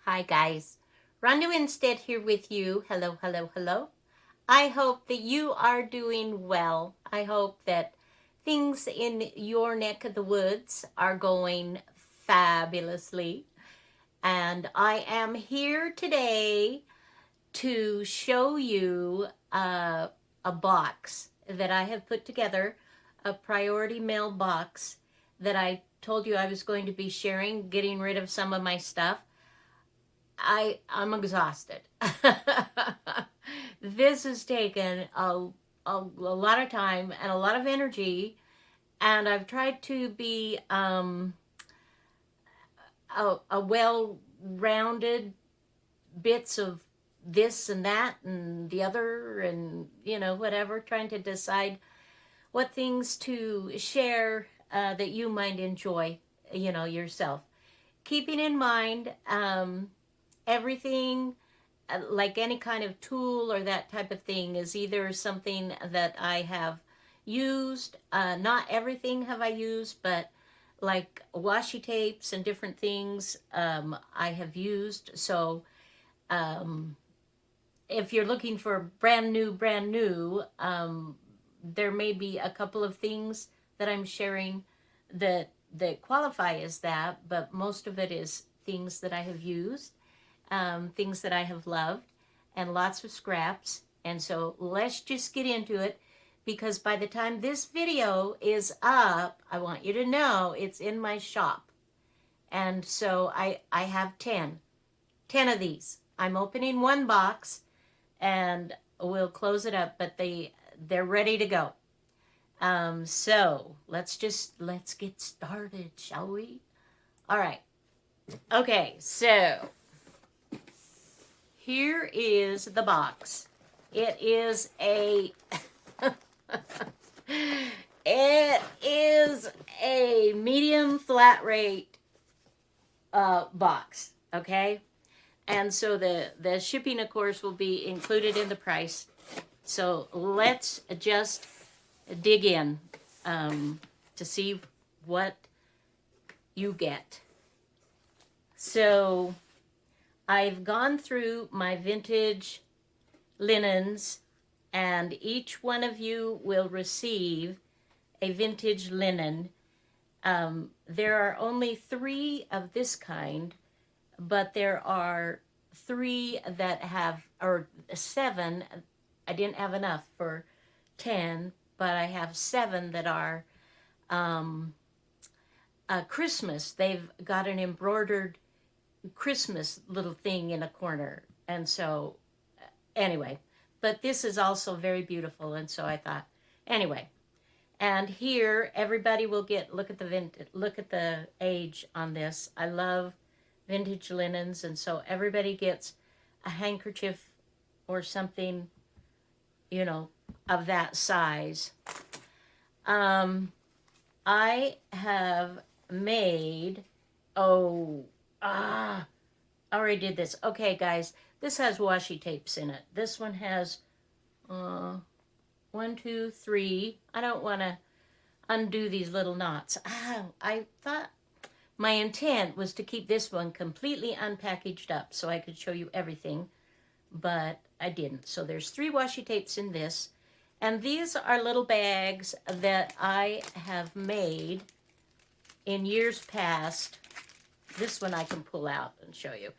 Hi guys, Ronda Winstead here with you. Hello, hello, hello. I hope that you are doing well. I hope that things in your neck of the woods are going fabulously. And I am here today to show you a box that I have put together, a priority mail box that I told you I was going to be sharing, getting rid of some of my stuff. I'm exhausted. This has taken a lot of time and a lot of energy, and I've tried to be a well-rounded bits of this and that and the other, and whatever, trying to decide what things to share that you might enjoy, yourself, keeping in mind everything, like any kind of tool or that type of thing, is either something that I have used. Not everything have I used, but like washi tapes and different things I have used. So um, if you're looking for brand new, there may be a couple of things that I'm sharing that qualify as that, but most of it is things that I have used, things that I have loved, and lots of scraps. And so let's just get into it, because by the time this video is up, I want you to know it's in my shop. And so I have 10 of these. I'm opening one box and we'll close it up, but they're ready to go. So let's get started, shall we? All right. Okay, so here is the box. It is a it is a medium flat rate box, okay? And so the shipping, of course, will be included in the price. So let's just dig in to see what you get. So I've gone through my vintage linens, and each one of you will receive a vintage linen. There are only 3 of this kind, but there are 3 that have, or 7. I didn't have enough for 10, but I have 7 that are Christmas. They've got an embroidered Christmas little thing in a corner. And so, anyway, but this is also very beautiful. And so I thought, anyway. And here, everybody will get, look at the age on this. I love vintage linens, and so everybody gets a handkerchief or something, of that size. I have made, I already did this. Okay, guys, this has washi tapes in it. This one has 1, 2, 3. I don't want to undo these little knots. I thought my intent was to keep this one completely unpackaged up so I could show you everything, but I didn't. So there's 3 washi tapes in this, and these are little bags that I have made in years past. This one I can pull out and show you.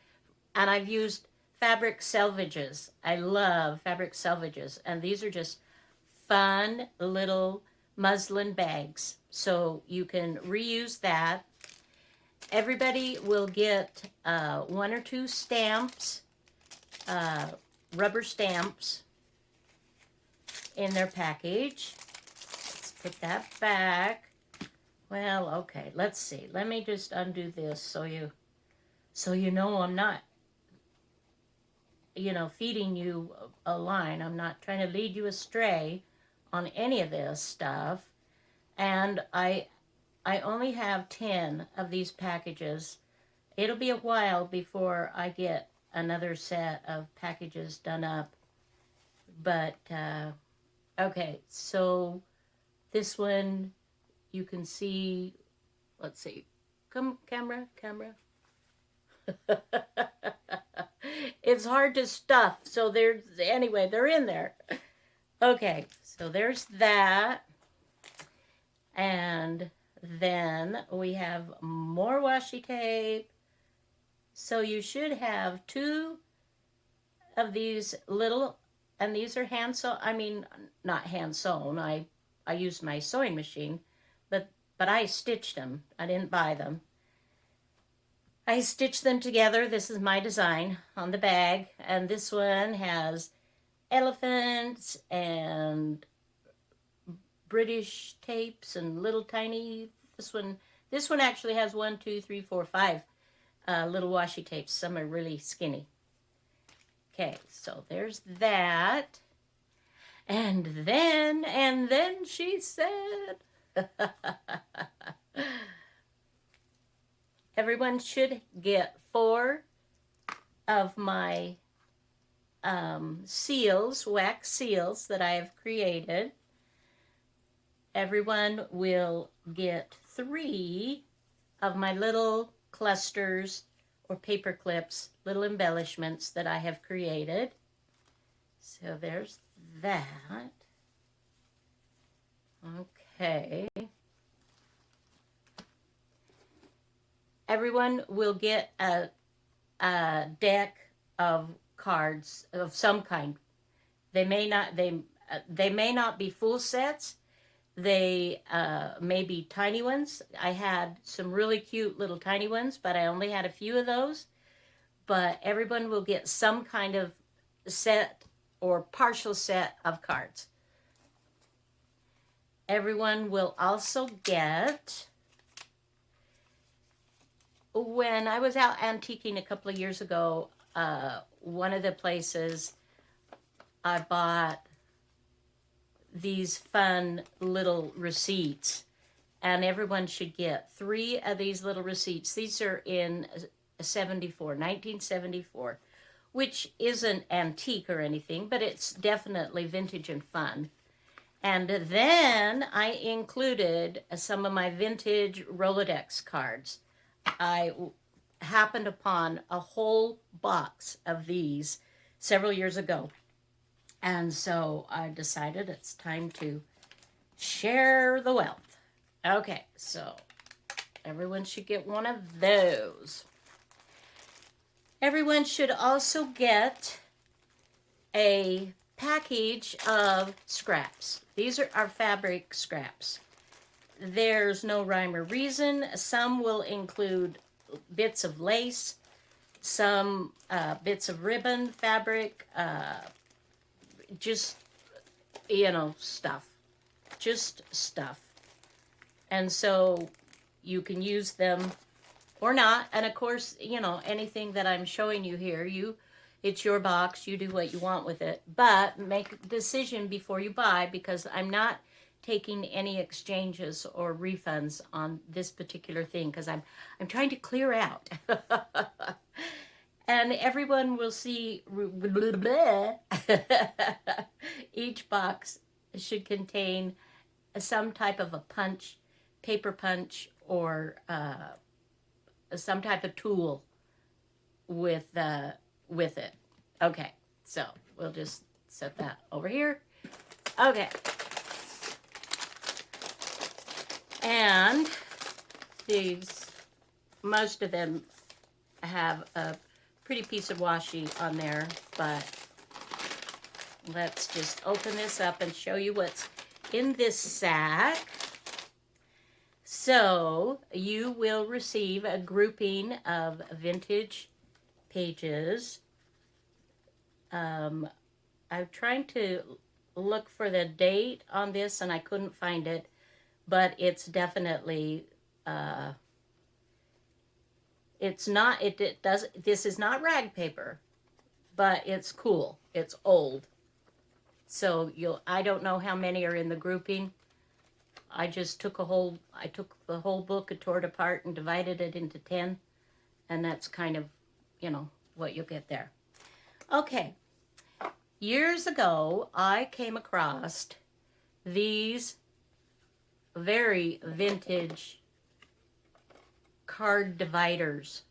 And I've used fabric selvages. I love fabric selvages, and these are just fun little muslin bags. So you can reuse that. Everybody will get 1 or 2 stamps, rubber stamps in their package. Let's put that back. Well, okay, let's see. Let me just undo this so you know I'm not, feeding you a line. I'm not trying to lead you astray on any of this stuff. And I only have 10 of these packages. It'll be a while before I get another set of packages done up. But, okay, so this one you can see, let's see, come camera. It's hard to stuff. So there's, anyway, they're in there. Okay, so there's that. And then we have more washi tape. So you should have 2 of these little, and these are hand sewn. I mean, not hand sewn. I used my sewing machine, but I stitched them. I didn't buy them. I stitched them together. This is my design on the bag, and this one has elephants and British tapes and little tiny. This one actually has 1, 2, 3, 4, 5 little washi tapes. Some are really skinny. Okay, so there's that. And then she said, everyone should get 4 of my seals, wax seals that I have created. Everyone will get 3 of my little clusters or paper clips, little embellishments that I have created. So there's that. Okay. Everyone will get a deck of cards of some kind. They may not be full sets. They may be tiny ones. I had some really cute little tiny ones, but I only had a few of those. But everyone will get some kind of set or partial set of cards. Everyone will also get, when I was out antiquing a couple of years ago, one of the places I bought these fun little receipts, and everyone should get 3 of these little receipts. These are in 1974, which isn't antique or anything, but it's definitely vintage and fun. And then I included some of my vintage Rolodex cards. I happened upon a whole box of these several years ago. And so I decided it's time to share the wealth. Okay, so everyone should get one of those. Everyone should also get a package of scraps. These are our fabric scraps. There's no rhyme or reason. Some will include bits of lace, some bits of ribbon, fabric, just, stuff. Just stuff. And so you can use them or not. And of course, anything that I'm showing you here, it's your box. You do what you want with it. But make a decision before you buy, because I'm not taking any exchanges or refunds on this particular thing, because I'm trying to clear out. And everyone will see each box should contain some type of a punch, paper punch, or some type of tool with it. Okay, so we'll just set that over here. Okay. And most of them have a pretty piece of washi on there, but let's just open this up and show you what's in this sack. So you will receive a grouping of vintage pages. I'm trying to look for the date on this and I couldn't find it, but it's definitely this is not rag paper, but it's cool. It's old. So I don't know how many are in the grouping. I just took the whole book and tore it apart and divided it into 10, and that's kind of, what you'll get there. Okay. Years ago, I came across these very vintage card dividers.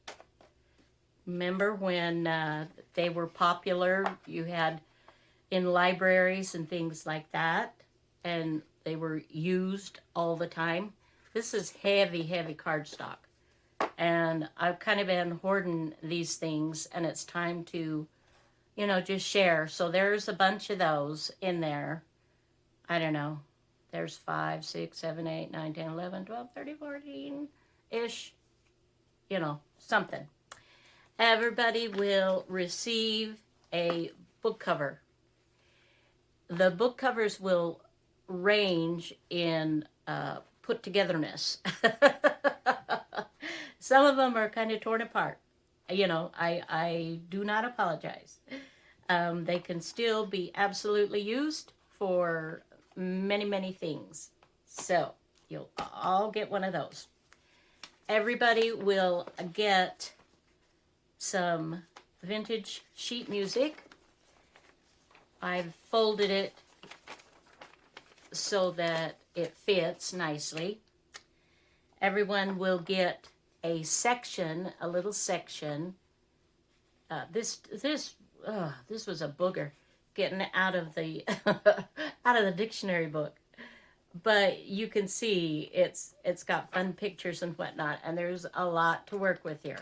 Remember when they were popular? You had in libraries and things like that, and they were used all the time. This is heavy, heavy cardstock. And I've kind of been hoarding these things, and it's time to, you know, just share. So there's a bunch of those in there. I don't know. There's 5, 6, 7, 8, 9, 10, 11, 12, 13, 14-ish, you know, something. Everybody will receive a book cover. The book covers will range in put togetherness. Some of them are kind of torn apart. You know, I do not apologize. They can still be absolutely used for many, many things. So you'll all get one of those. Everybody will get some vintage sheet music. I've folded it so that it fits nicely. Everyone will get a section, a little section. This was a booger getting out of the out of the dictionary book. But you can see it's got fun pictures and whatnot, and there's a lot to work with here.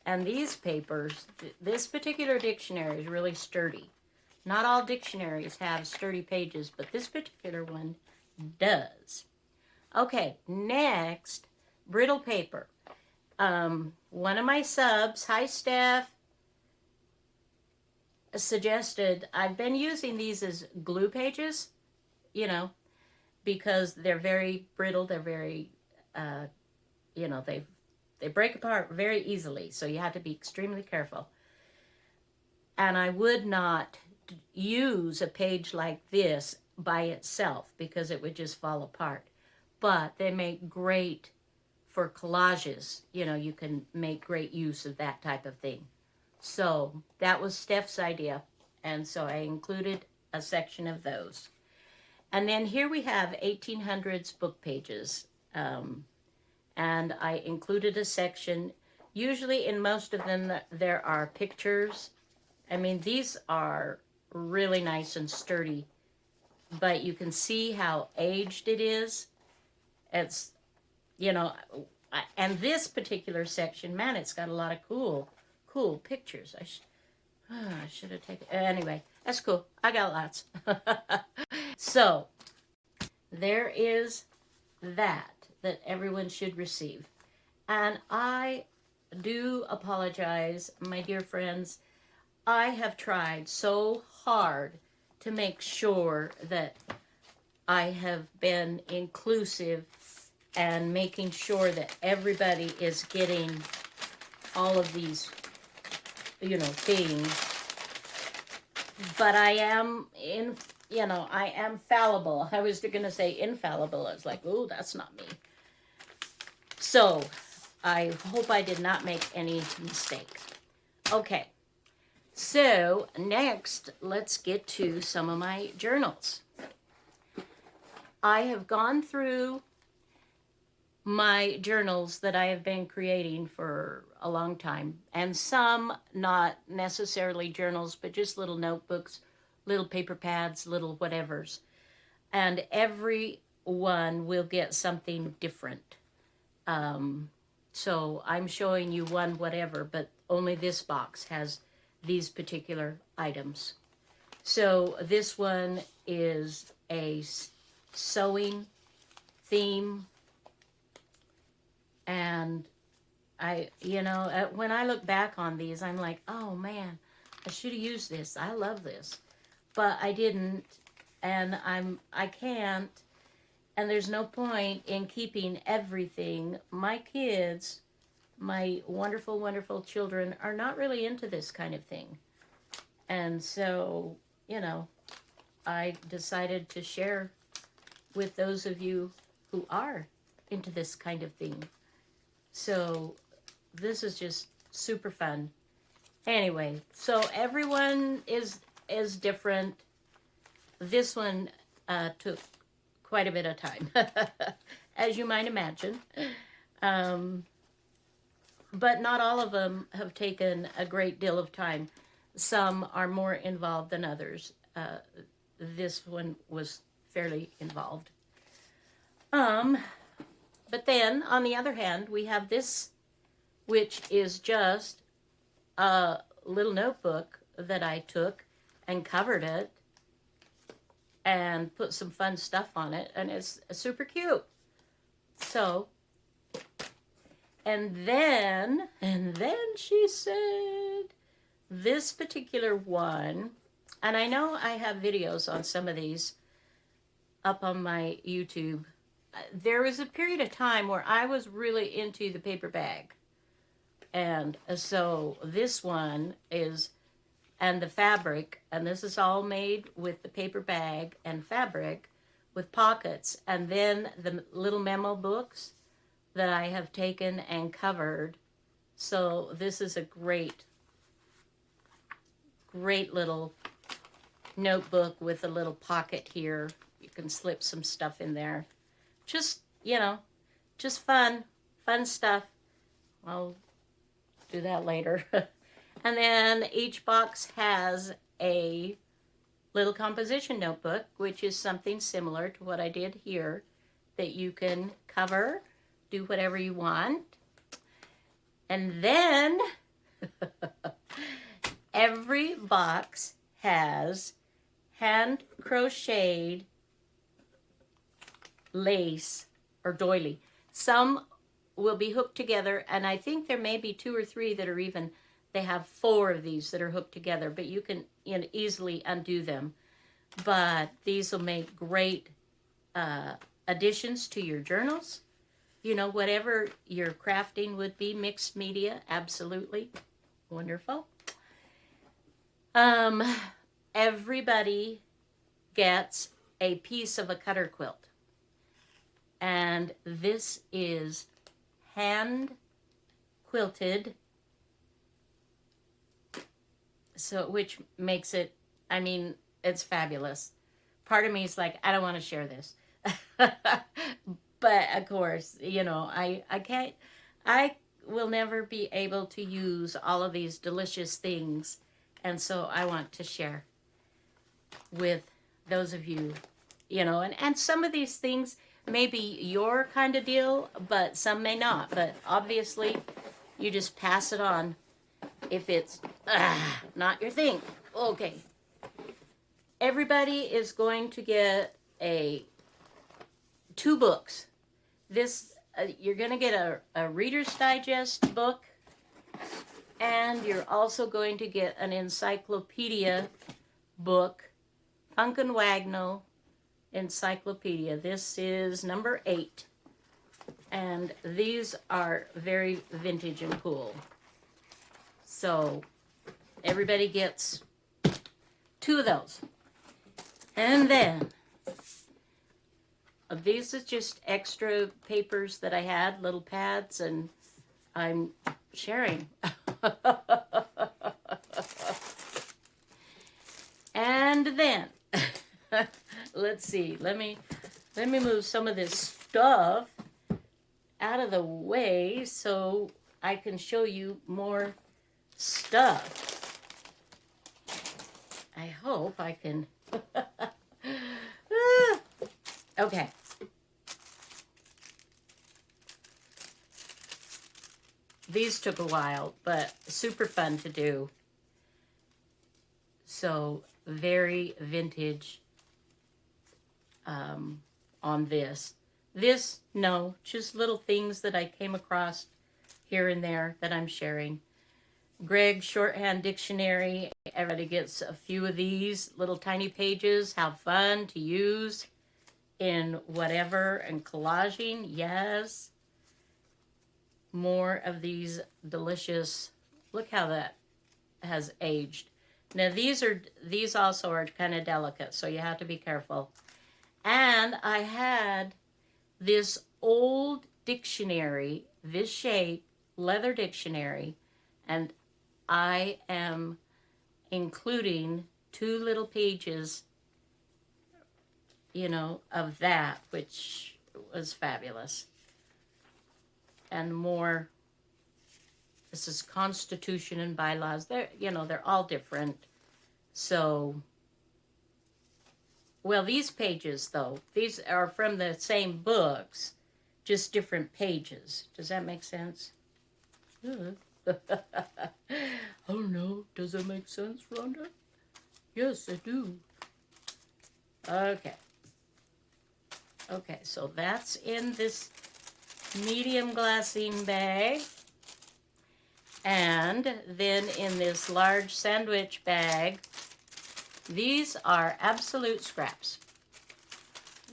And these papers, this particular dictionary is really sturdy. Not all dictionaries have sturdy pages, but this particular one does. Okay, next, brittle paper. One of my subs, hi Steph, suggested, I've been using these as glue pages, you know, because they're very brittle, they're very, you know, they break apart very easily, so you have to be extremely careful. And I would not use a page like this by itself because it would just fall apart. But they make great for collages. You know, you can make great use of that type of thing. So that was Steph's idea, and so I included a section of those. And then here we have 1800s book pages. And I included a section. Usually in most of them there are pictures. I mean, these are really nice and sturdy, but you can see how aged it is. It's, you know, and this particular section, man, it's got a lot of cool pictures. I should have taken, anyway, that's cool. I got lots. So there is that everyone should receive. And I do apologize, my dear friends. I have tried so hard to make sure that I have been inclusive and making sure that everybody is getting all of these, you know, things. But I am I am fallible. I was going to say infallible. I was like, oh, that's not me. So I hope I did not make any mistake. Okay. So next, let's get to some of my journals. I have gone through my journals that I have been creating for a long time, and some not necessarily journals, but just little notebooks, little paper pads, little whatevers. And every one will get something different. So I'm showing you one whatever, but only this box has these particular items. So this one is a sewing theme. And when I look back on these, I'm like, oh man, I should have used this. I love this. But I didn't, and I can't, and there's no point in keeping everything. My kids, my wonderful, wonderful children, are not really into this kind of thing. And so, I decided to share with those of you who are into this kind of thing. So this is just super fun. Anyway, so everyone is different. This one took quite a bit of time, as you might imagine. but not all of them have taken a great deal of time. Some are more involved than others. This one was fairly involved. But then, on the other hand, we have this, which is just a little notebook that I took and covered it and put some fun stuff on it, and it's super cute. So, and then she said, this particular one, and I know I have videos on some of these up on my YouTube. There was a period of time where I was really into the paper bag. And so this one is, and the fabric, and this is all made with the paper bag and fabric with pockets. And then the little memo books that I have taken and covered. So this is a great little notebook with a little pocket here. You can slip some stuff in there. Just, just fun stuff. I'll do that later. And then each box has a little composition notebook, which is something similar to what I did here, that you can cover, do whatever you want. And then every box has hand crocheted lace or doily. Some will be hooked together, and I think there may be 2 or 3 that are even, they have 4 of these that are hooked together, but you can easily undo them. But these will make great additions to your journals. Whatever your crafting would be, mixed media, absolutely wonderful. Everybody gets a piece of a cutter quilt. And this is hand quilted, so which makes it, it's fabulous. Part of me is like, I don't want to share this. But of course, I will never be able to use all of these delicious things. And so I want to share with those of you, and some of these things may be your kind of deal, but some may not. But obviously, you just pass it on if it's not your thing. Okay. Everybody is going to get 2 books. This, you're going to get a Reader's Digest book, and you're also going to get an encyclopedia book, Funk and Wagnall Encyclopedia. This is number 8, and these are very vintage and cool. So everybody gets 2 of those. And then these are just extra papers that I had, little pads, and I'm sharing. And then let's see. Let me move some of this stuff out of the way so I can show you more stuff. I hope I can. Okay. These took a while, but super fun to do. So very vintage on this. This, no, just little things that I came across here and there that I'm sharing. Greg's Shorthand Dictionary. Everybody gets a few of these little tiny pages. How fun to use in whatever, and collaging, yes. More of these delicious, look how that has aged. Now these also are kind of delicate, so you have to be careful. And I had this old dictionary, this shape, leather dictionary, and I am including 2 little pages, of that, which was fabulous. And more This is Constitution and Bylaws. They're, you know, they're all different. So, well, these pages, though, these are from the same books, just different pages. Does that make sense? Oh no, does that make sense, Rhonda? Yes, I do. Okay. Okay, so that's in this medium glassine bag. And then in this large sandwich bag, these are absolute scraps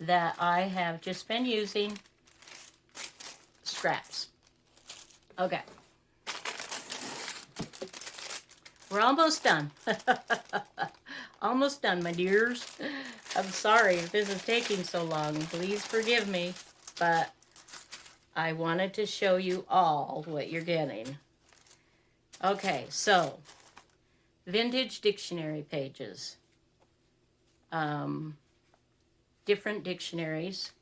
that I have just been using. Scraps. Okay. We're almost done. Almost done, my dears. I'm sorry if this is taking so long. Please forgive me. But I wanted to show you all what you're getting. Okay, so vintage dictionary pages. Different dictionaries.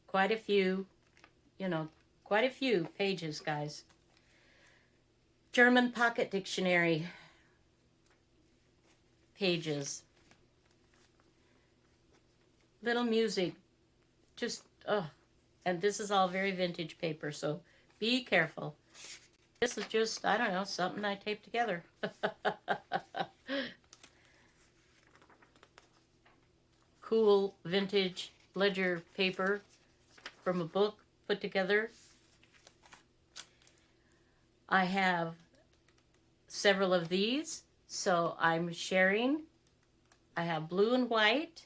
Quite a few, you know, quite a few pages, guys. German pocket dictionary pages. Little music. Just, oh. And this is all very vintage paper, so be careful. This is just, I don't know, something I taped together. Cool vintage ledger paper from a book put together. I have several of these, so I'm sharing. I have blue and white.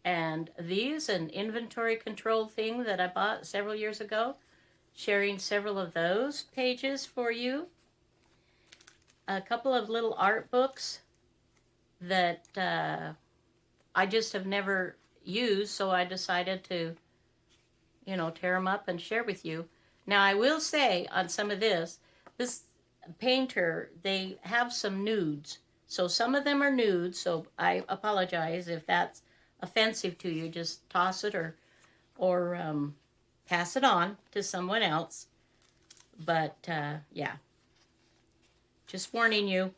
And these, an inventory control thing that I bought several years ago. Sharing several of those pages for you. A couple of little art books that I just have never used, so I decided to, you know, tear them up and share with you. Now, I will say on some of this painter, they have some nudes. So some of them are nudes, so I apologize if that's offensive to you. Just toss it or pass it on to someone else. But, yeah. Just warning you.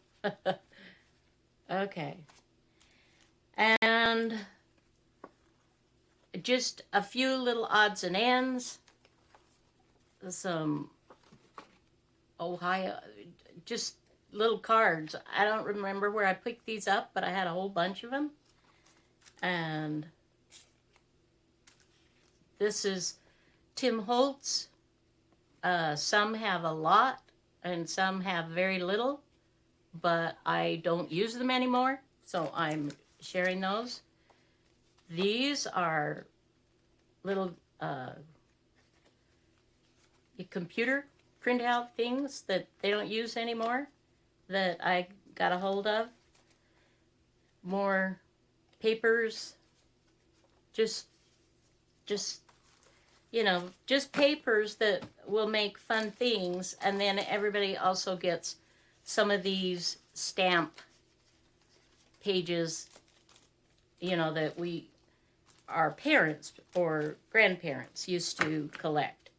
Okay. And just a few little odds and ends. Some Ohio, just little cards. I don't remember where I picked these up, but I had a whole bunch of them. And this is Tim Holtz. Some have a lot and some have very little, but I don't use them anymore, so I'm sharing those. These are little computer printout things that they don't use anymore that I got a hold of. More papers, just you know, just papers that will make fun things. And then everybody also gets some of these stamp pages, you know, that our parents or grandparents used to collect.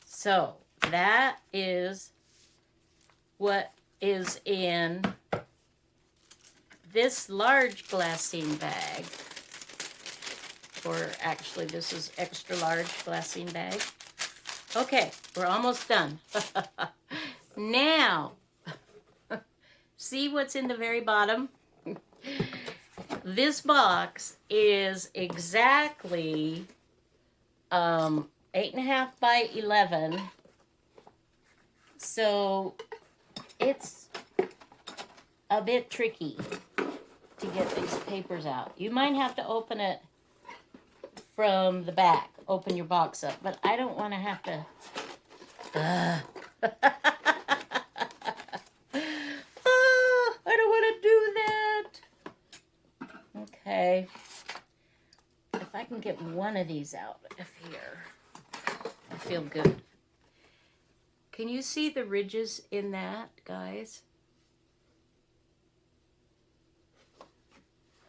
So that is what is in this large glassine bag. Or actually, this is extra large glassine bag. Okay, we're almost done. Now, see what's in the very bottom? This box is exactly 8.5 by 11. So it's a bit tricky to get these papers out. You might have to open it from the back. Open your box up. But I don't want to have to... Oh, I don't want to do that. Okay. If I can get one of these out of here, I feel good. Can you see the ridges in that, guys?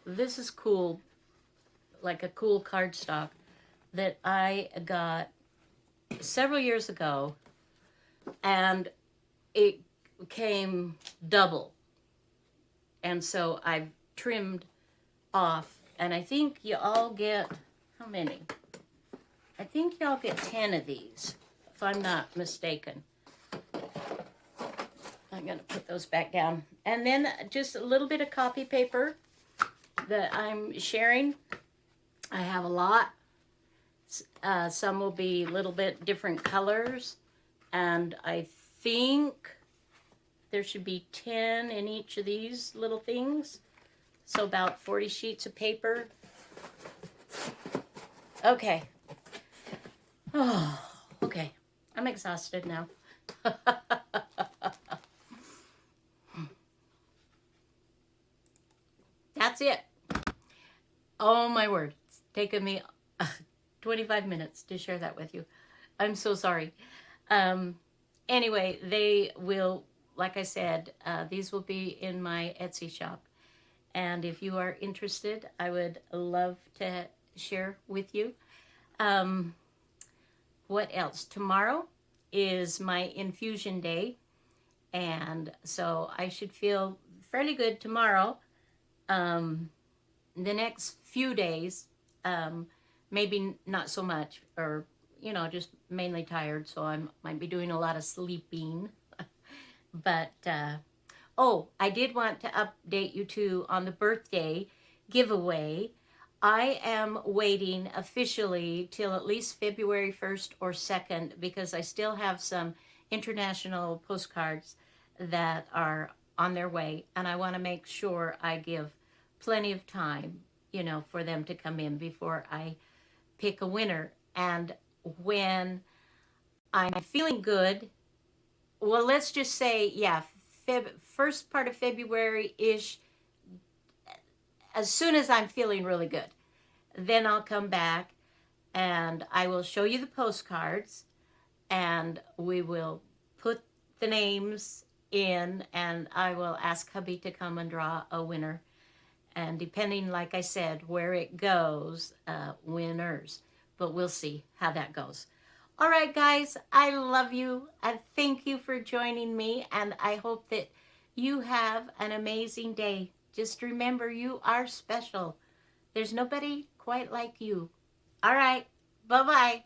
This is cool, like a cool cardstock. that I got several years ago, and it came double. And so I've trimmed off, and I think you all get, how many? I think y'all get 10 of these, if I'm not mistaken. I'm going to put those back down. And then just a little bit of copy paper that I'm sharing. I have a lot. Some will be a little bit different colors. And I think there should be 10 in each of these little things. So about 40 sheets of paper. Okay. Oh, okay. I'm exhausted now. That's it. Oh my word. It's taken me 25 minutes to share that with you. I'm so sorry. Anyway, they will, like I said, these will be in my Etsy shop. And if you are interested, I would love to share with you. What else? Tomorrow is my infusion day. And so I should feel fairly good tomorrow. The next few days, maybe not so much, or, just mainly tired. So I might be doing a lot of sleeping. But, oh, I did want to update you too on the birthday giveaway. I am waiting officially till at least February 1st or 2nd because I still have some international postcards that are on their way, and I want to make sure I give plenty of time, for them to come in before I pick a winner. And when I'm feeling good, well, let's just say, yeah, first part of February-ish, as soon as I'm feeling really good, then I'll come back and I will show you the postcards, and we will put the names in, and I will ask hubby to come and draw a winner. And depending, like I said, where it goes, winners. But we'll see how that goes. All right, guys, I love you. And thank you for joining me. And I hope that you have an amazing day. Just remember, you are special. There's nobody quite like you. All right, bye-bye.